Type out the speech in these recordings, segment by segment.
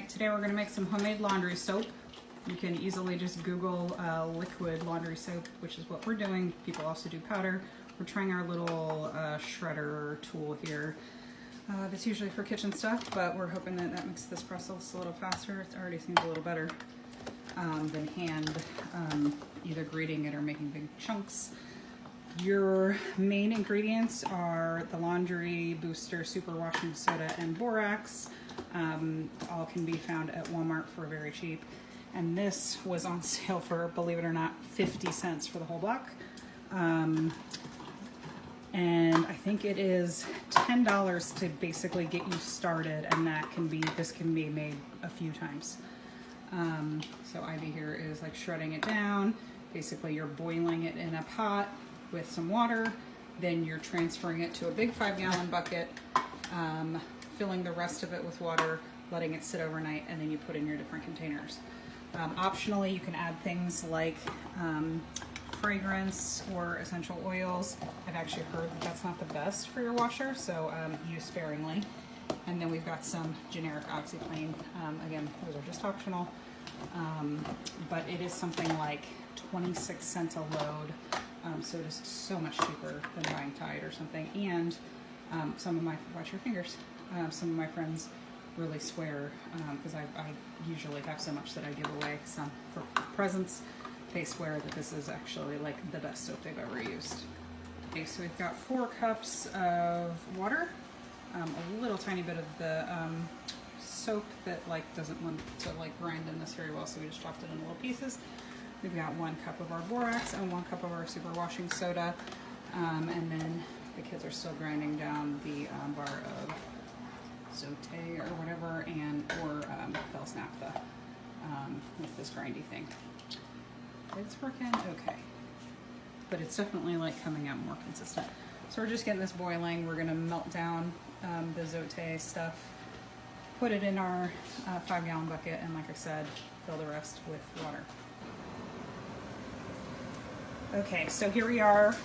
Alright, today we're going to make some homemade laundry soap. You can easily just Google liquid laundry soap, which is what we're doing. People also do powder. We're trying our little shredder tool here. That's usually for kitchen stuff, but we're hoping that that makes this process a little faster. It already seems a little better than hand either grating it or making big chunks. Your main ingredients are the Laundry Booster Super Washing Soda and Borax. All can be found at Walmart for very cheap. And this was on sale for, believe it or not, 50 cents for the whole block. And I think it is $10 to basically get you started, and this can be made a few times. So Ivy here is like shredding it down. Basically you're boiling it in a pot with some water, then you're transferring it to a big 5-gallon bucket, filling the rest of it with water, letting it sit overnight, and then you put in your different containers. Optionally, you can add things like fragrance or essential oils. I've actually heard that that's not the best for your washer, so use sparingly. And then we've got some generic OxiClean. Again, those are just optional, but it is something like 26 cents a load, so it is so much cheaper than buying Tide or something. And watch your fingers, some of my friends really swear, because I usually have so much that I give away some for presents. They swear that this is actually like the best soap they've ever used. Okay, so we've got 4 cups of water, a little tiny bit of the soap that doesn't want to grind in this very well, so we just chopped it in little pieces. We've got 1 cup of our borax and 1 cup of our super washing soda, and then the kids are still grinding down the bar of Zote or whatever, or Fel's Naphtha with this grindy thing. It's working okay, but it's definitely coming out more consistent. So we're just getting this boiling. We're gonna melt down the Zote stuff, put it in our 5-gallon bucket, and like I said, fill the rest with water. Okay, so here we are.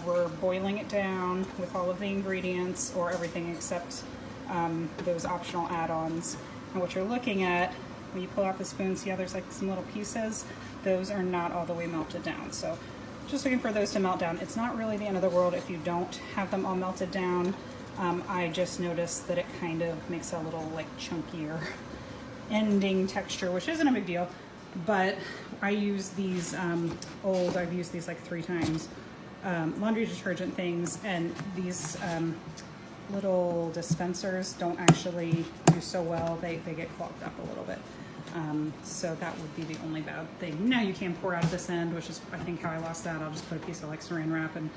We're boiling it down with all of the ingredients, or everything except those optional add-ons. And what you're looking at, when you pull out the spoon, see how there's some little pieces? Those are not all the way melted down. So just looking for those to melt down. It's not really the end of the world if you don't have them all melted down. I just noticed that it kind of makes a little chunkier ending texture, which isn't a big deal. But I use these I've used these 3 times, laundry detergent things, and these little dispensers don't actually do so well. They get clogged up a little bit. So that would be the only bad thing. Now you can pour out of this end, which is I think how I lost that. I'll just put a piece of saran wrap and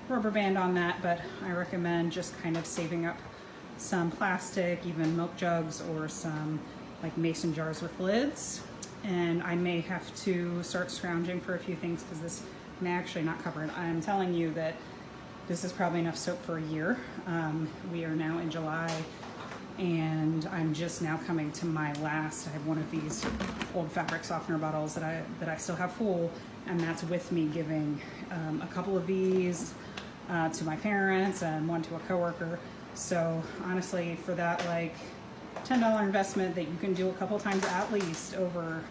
rubber band on that, but I recommend just kind of saving up some plastic, even milk jugs, or some mason jars with lids. And I may have to start scrounging for a few things because this may actually not cover it. I'm telling you that this is probably enough soap for a year. We are now in July, and I'm just now coming to my last. I have one of these old fabric softener bottles that I still have full, and that's with me giving a couple of these to my parents and 1 to a coworker. So honestly, for that $10 investment that you can do a couple times at least over,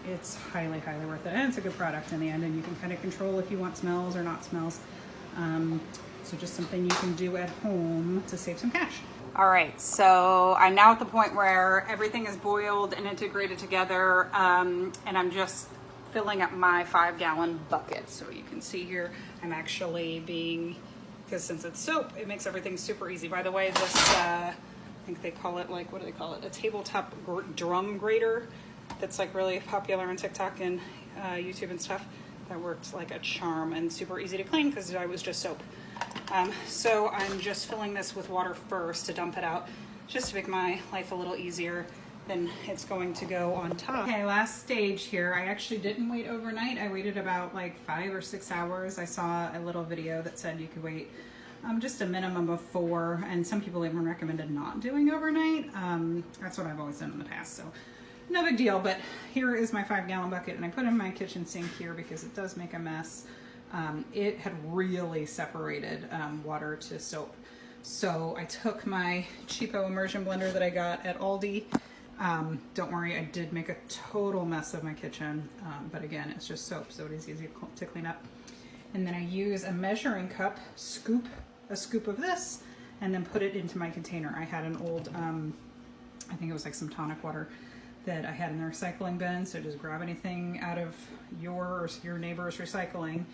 it's highly worth it, and it's a good product in the end, and you can kind of control if you want smells or not smells. So just something you can do at home to save some cash. All right, so I'm now at the point where everything is boiled and integrated together, and I'm just filling up my 5-gallon bucket. So you can see here, I'm actually because since it's soap, it makes everything super easy. By the way, this, I think they call it, what do they call it? A tabletop drum grater that's really popular on TikTok and YouTube and stuff. That worked like a charm and super easy to clean because I was just soap. So I'm just filling this with water first to dump it out, just to make my life a little easier. Then it's going to go on top. Okay, last stage here. I actually didn't wait overnight. I waited about 5 or 6 hours. I saw a little video that said you could wait just a minimum of 4, and some people even recommended not doing overnight. That's what I've always done in the past, so no big deal. But here is my 5-gallon bucket, and I put it in my kitchen sink here because it does make a mess. It had really separated water to soap. So I took my cheapo immersion blender that I got at Aldi, Don't worry, I did make a total mess of my kitchen, but again, it's just soap, so it is easy to clean up. And then I use a measuring cup, scoop a scoop of this, and then put it into my container. I had an old, I think it was like some tonic water that I had in the recycling bin, so just grab anything out of your neighbor's recycling,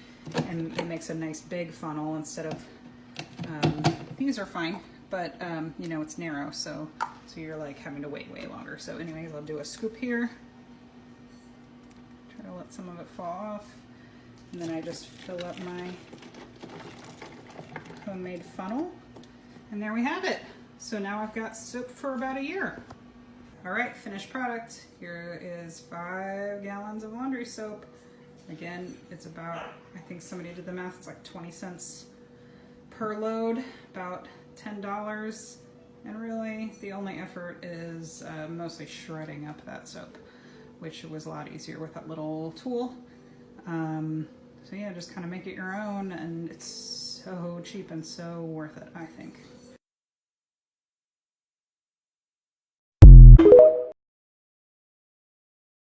and it makes a nice big funnel instead of, these are fine, but you know, it's narrow, so you're like having to wait way longer. So anyways, I'll do a scoop here, try to let some of it fall off, and then I just fill up my homemade funnel, and there we have it. So now I've got soap for about a year. All right, finished product. Here is 5 gallons of laundry soap. Again, it's about, I think somebody did the math, it's like 20 cents per load, about $10. And really, the only effort is mostly shredding up that soap, which was a lot easier with that little tool. So yeah, just kind of make it your own, and it's so cheap and so worth it, I think.